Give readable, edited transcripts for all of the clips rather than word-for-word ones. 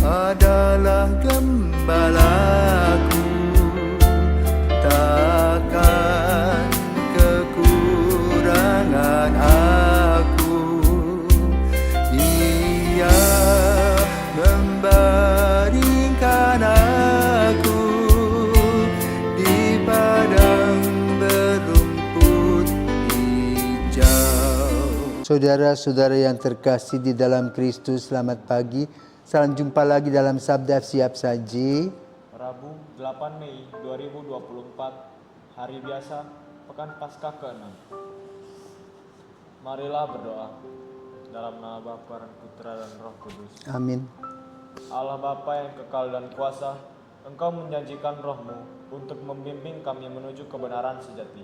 adalah gembalaku, takkan kekurangan aku. Ia membaringkan aku di padang berumput hijau. Saudara-saudara yang terkasih di dalam Kristus, selamat pagi. Salam jumpa lagi dalam Sabda Siap Saji. Rabu 8 Mei 2024, hari biasa, Pekan Paskah ke-6. Marilah berdoa. Dalam nama Bapa dan Putra dan Roh Kudus. Amin. Allah Bapa yang kekal dan kuasa, Engkau menjanjikan Roh-Mu untuk membimbing kami menuju kebenaran sejati.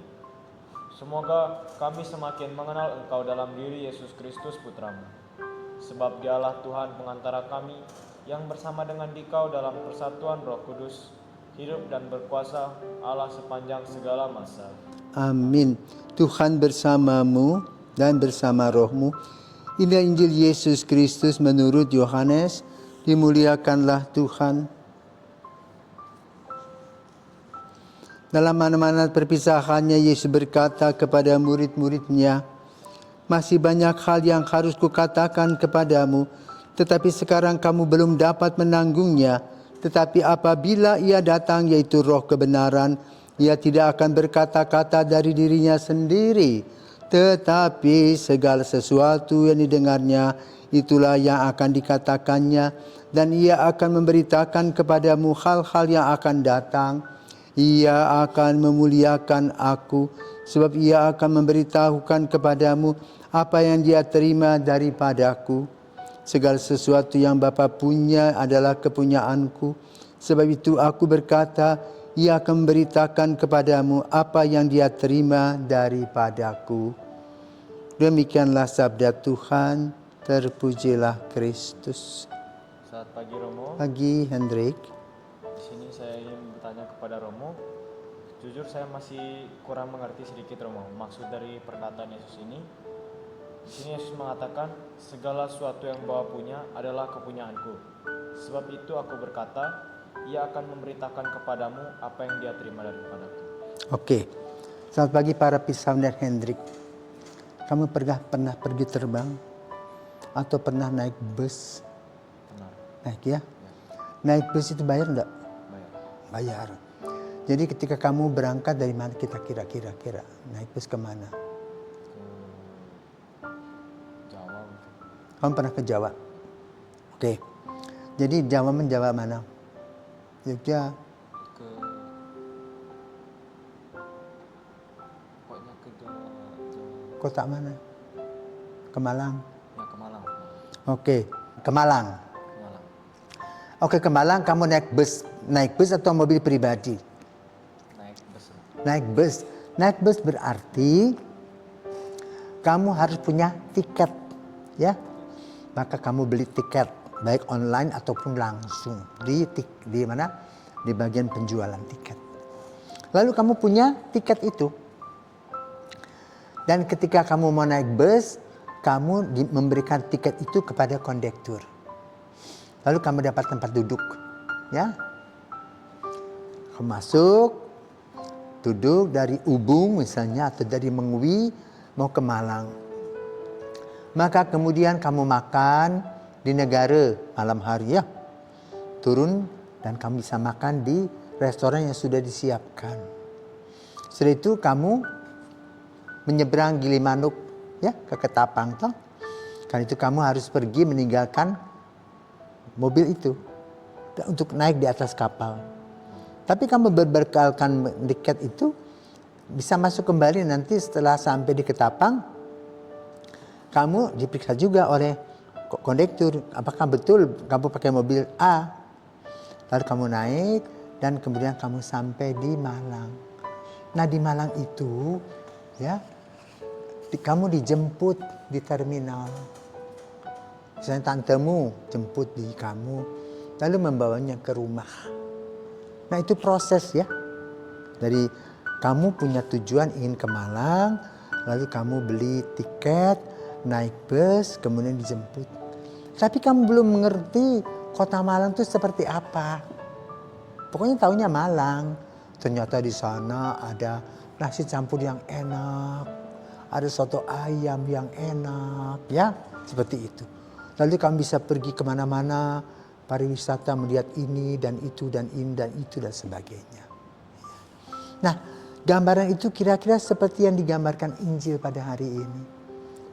Semoga kami semakin mengenal Engkau dalam diri Yesus Kristus Putra-Mu. Sebab Dialah Tuhan pengantara kami yang bersama dengan Dikau dalam persatuan Roh Kudus, hidup dan berkuasa Allah sepanjang segala masa. Amin. Tuhan bersamamu dan bersama rohmu. Inilah Injil Yesus Kristus menurut Yohanes. Dimuliakanlah Tuhan. Dalam mana-mana perpisahannya, Yesus berkata kepada murid-muridnya, masih banyak hal yang harus kukatakan kepadamu, tetapi sekarang kamu belum dapat menanggungnya. Tetapi apabila ia datang, yaitu Roh kebenaran, ia tidak akan berkata-kata dari dirinya sendiri, tetapi segala sesuatu yang didengarnya, itulah yang akan dikatakannya, dan ia akan memberitakan kepadamu hal-hal yang akan datang. Ia akan memuliakan aku, sebab ia akan memberitahukan kepadamu apa yang dia terima daripadaku. Segala sesuatu yang Bapa punya adalah kepunyaanku. Sebab itu aku berkata, ia akan memberitakan kepadamu apa yang dia terima daripadaku. Demikianlah sabda Tuhan. Terpujilah Kristus. Selamat pagi Romo. Pagi Hendrik. Di sini saya ingin bertanya kepada Romo. Jujur saya masih kurang mengerti sedikit Romo maksud dari perkataan Yesus ini. Di sini Yesus mengatakan segala sesuatu yang Bapa punya adalah kepunyaanku. Sebab itu aku berkata, ia akan memberitakan kepadamu apa yang dia terima daripadaku. Oke. Selamat pagi para Pisau dan Hendrik. Kamu pernah pergi terbang? Atau pernah naik bus? Benar. Naik ya? Naik bus itu bayar enggak? Bayar. Bayar. Jadi ketika kamu berangkat dari mana kita kira-kira naik bus kemana? Jawa. Kamu pernah ke Jawa? Oke. Jadi Jawa mana? Jogja. Pokoknya ke Jawa. Kota mana? Ke Malang. Ya ke Malang. Oke, ke Malang. Malang. Oke, ke Malang kamu naik bus atau mobil pribadi? Naik bus. Naik bus. Naik bus berarti kamu harus punya tiket, ya. Maka kamu beli tiket baik online ataupun langsung di mana? Di bagian penjualan tiket. Lalu kamu punya tiket itu. Dan ketika kamu mau naik bus, kamu memberikan tiket itu kepada kondektur. Lalu kamu dapat tempat duduk, ya. Kamu masuk, duduk dari Ubung misalnya atau dari Mengwi mau ke Malang. Maka kemudian kamu makan di negara malam hari ya. Turun dan kamu bisa makan di restoran yang sudah disiapkan. Setelah itu kamu menyeberang Gilimanuk ya ke Ketapang toh. Karena itu kamu harus pergi meninggalkan mobil itu untuk naik di atas kapal. Tapi kamu berbekalkan tiket itu bisa masuk kembali nanti setelah sampai di Ketapang. Kamu diperiksa juga oleh kondektur, apakah betul kamu pakai mobil A. Lalu kamu naik dan kemudian kamu sampai di Malang. Nah di Malang itu ya kamu dijemput di terminal. Misalnya tantemu jemput di kamu, lalu membawanya ke rumah. Nah itu proses ya. Dari kamu punya tujuan ingin ke Malang, lalu kamu beli tiket, naik bus, kemudian dijemput. Tapi kamu belum mengerti kota Malang itu seperti apa. Pokoknya taunya Malang. Ternyata di sana ada nasi campur yang enak, ada soto ayam yang enak, ya seperti itu. Lalu kamu bisa pergi kemana-mana, pariwisata melihat ini dan itu dan ini dan itu dan sebagainya. Nah, gambaran itu kira-kira seperti yang digambarkan Injil pada hari ini.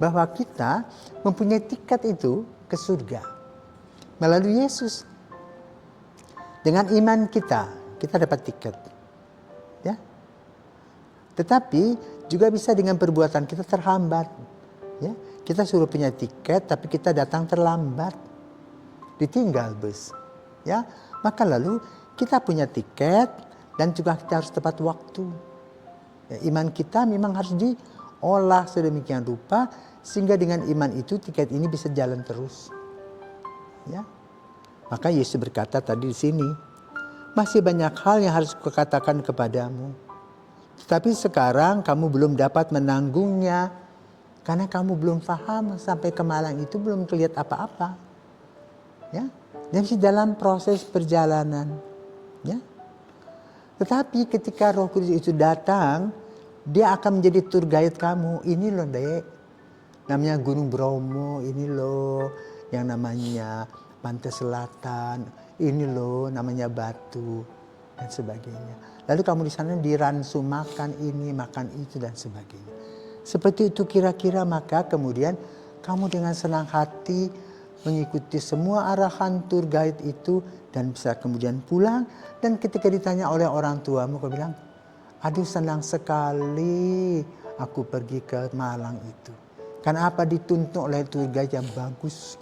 Bahwa kita mempunyai tiket itu ke surga melalui Yesus. Dengan iman kita dapat tiket. Ya. Tetapi juga bisa dengan perbuatan kita terhambat. Ya. Kita suruh punya tiket tapi kita datang terlambat. Ditinggal bus. Ya. Maka lalu kita punya tiket dan juga kita harus tepat waktu. Ya, iman kita memang harus diolah sedemikian rupa sehingga dengan iman itu tiket ini bisa jalan terus. Ya. Maka Yesus berkata tadi di sini, masih banyak hal yang harus kukatakan kepadamu. Tetapi sekarang kamu belum dapat menanggungnya. Karena kamu belum paham sampai ke Malang itu belum terlihat apa-apa. Ya, dia masih dalam proses perjalanan. Ya. Tetapi ketika Roh Kudus itu datang, dia akan menjadi tour guide kamu. Ini loh dek, namanya Gunung Bromo. Ini loh yang namanya Pantai Selatan, ini loh namanya Batu dan sebagainya. Lalu kamu di sana diransum makan ini, makan itu dan sebagainya. Seperti itu kira-kira, maka kemudian kamu dengan senang hati mengikuti semua arahan tour guide itu dan bisa kemudian pulang. Dan ketika ditanya oleh orang tuamu, kau bilang, aduh senang sekali aku pergi ke Malang itu. Karena apa? Dituntun oleh tour guide yang bagus.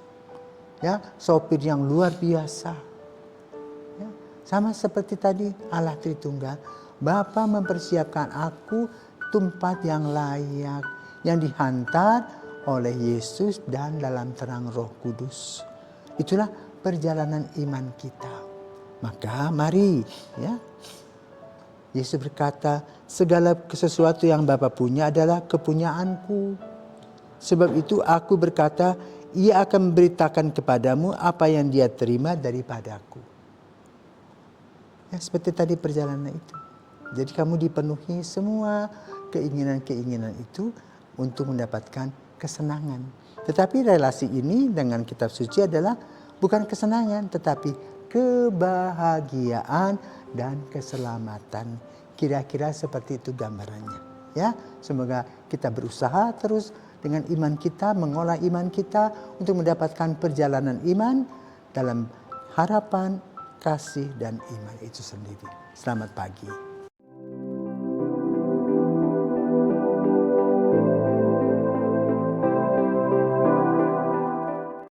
Ya, sopir yang luar biasa. Ya, sama seperti tadi Allah Tritunggal, Bapa mempersiapkan aku tempat yang layak yang dihantar oleh Yesus dan dalam terang Roh Kudus. Itulah perjalanan iman kita. Maka mari, ya. Yesus berkata, segala sesuatu yang Bapa punya adalah kepunyaanku. Sebab itu aku berkata, ia akan memberitakan kepadamu apa yang dia terima daripadaku. Ya, seperti tadi perjalanan itu. Jadi kamu dipenuhi semua keinginan-keinginan itu untuk mendapatkan kesenangan. Tetapi relasi ini dengan kitab suci adalah bukan kesenangan, tetapi kebahagiaan dan keselamatan. Kira-kira seperti itu gambarannya. Ya, semoga kita berusaha terus dengan iman kita, mengolah iman kita untuk mendapatkan perjalanan iman dalam harapan, kasih, dan iman itu sendiri. Selamat pagi.